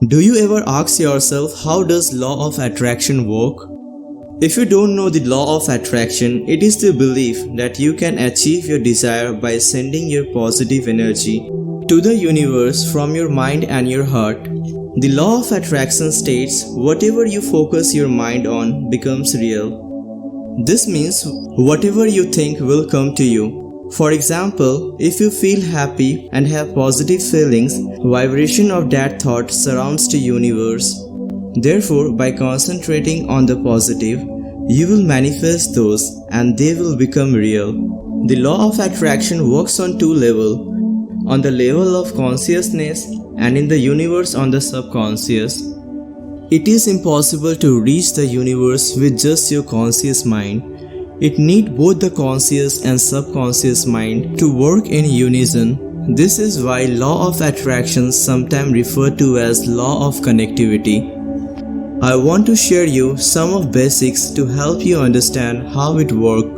Do you ever ask yourself, how does law of attraction work? If you don't know the law of attraction, it is the belief that you can achieve your desire by sending your positive energy to the universe from your mind and your heart. The law of attraction states whatever you focus your mind on becomes real. This means whatever you think will come to you. For example, if you feel happy and have positive feelings, vibration of that thought surrounds the universe. Therefore, by concentrating on the positive, you will manifest those and they will become real. The law of attraction works on two levels, on the level of consciousness and in the universe on the subconscious. It is impossible to reach the universe with just your conscious mind. It needs both the conscious and subconscious mind to work in unison. This is why law of attraction is sometimes referred to as law of connectivity. I want to share you some of basics to help you understand how it works.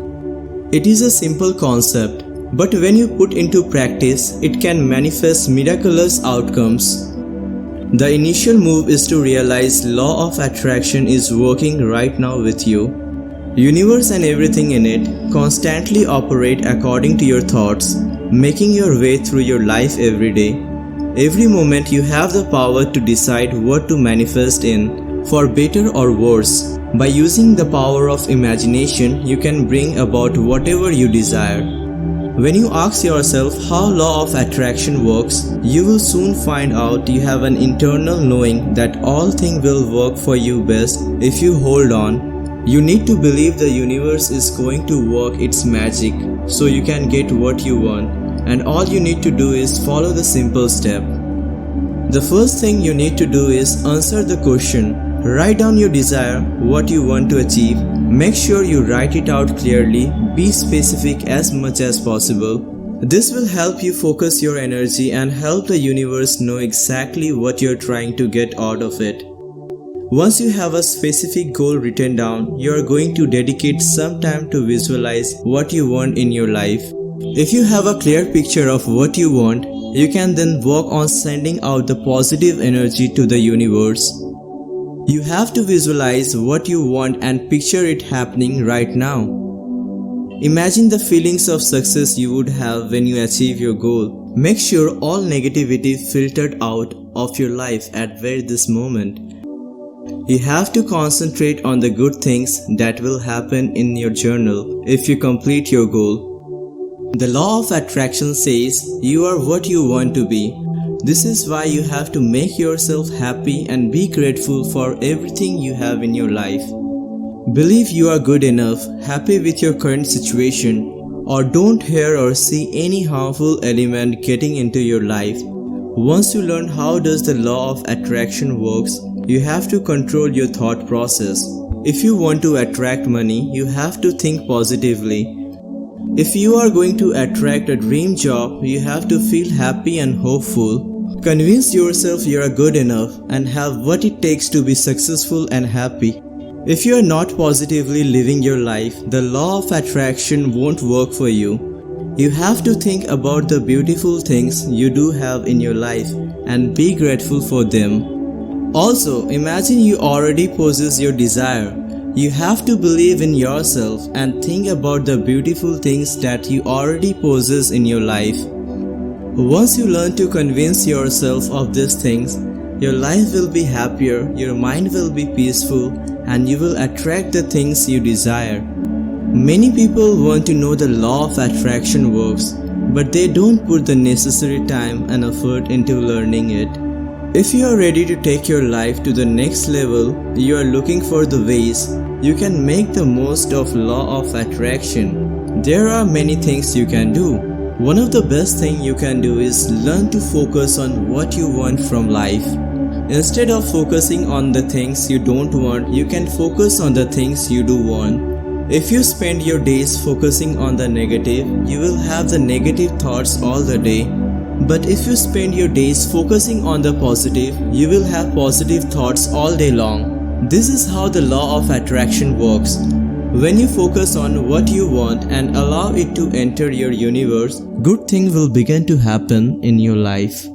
It is a simple concept, but when you put into practice, it can manifest miraculous outcomes. The initial move is to realize law of attraction is working right now with you. Universe and everything in it constantly operate according to your thoughts, making your way through your life every day. Every moment you have the power to decide what to manifest in, for better or worse. By using the power of imagination, you can bring about whatever you desire. When you ask yourself how law of attraction works, you will soon find out you have an internal knowing that all things will work for you best if you hold on. You need to believe the universe is going to work its magic so you can get what you want, and all you need to do is follow the simple step. The first thing you need to do is answer the question. Write down your desire, what you want to achieve. Make sure you write it out clearly. Be specific as much as possible. This will help you focus your energy and help the universe know exactly what you're trying to get out of it. Once you have a specific goal written down, you are going to dedicate some time to visualize what you want in your life. If you have a clear picture of what you want, you can then work on sending out the positive energy to the universe. You have to visualize what you want and picture it happening right now. Imagine the feelings of success you would have when you achieve your goal. Make sure all negativity filtered out of your life at this moment. You have to concentrate on the good things that will happen in your journal if you complete your goal. The law of attraction says you are what you want to be. This is why you have to make yourself happy and be grateful for everything you have in your life. Believe you are good enough, happy with your current situation, or don't hear or see any harmful element getting into your life. Once you learn how does the law of attraction works, you have to control your thought process. If you want to attract money, you have to think positively. If you are going to attract a dream job, you have to feel happy and hopeful. Convince yourself you are good enough and have what it takes to be successful and happy. If you are not positively living your life, the law of attraction won't work for you. You have to think about the beautiful things you do have in your life and be grateful for them. Also, imagine you already possess your desire. You have to believe in yourself and think about the beautiful things that you already possess in your life. Once you learn to convince yourself of these things, your life will be happier, your mind will be peaceful, and you will attract the things you desire. Many people want to know the law of attraction works, but they don't put the necessary time and effort into learning it. If you are ready to take your life to the next level, you are looking for the ways you can make the most of law of attraction. There are many things you can do. One of the best things you can do is learn to focus on what you want from life. Instead of focusing on the things you don't want, you can focus on the things you do want. If you spend your days focusing on the negative, you will have the negative thoughts all the day. But if you spend your days focusing on the positive, you will have positive thoughts all day long. This is how the law of attraction works. When you focus on what you want and allow it to enter your universe, good things will begin to happen in your life.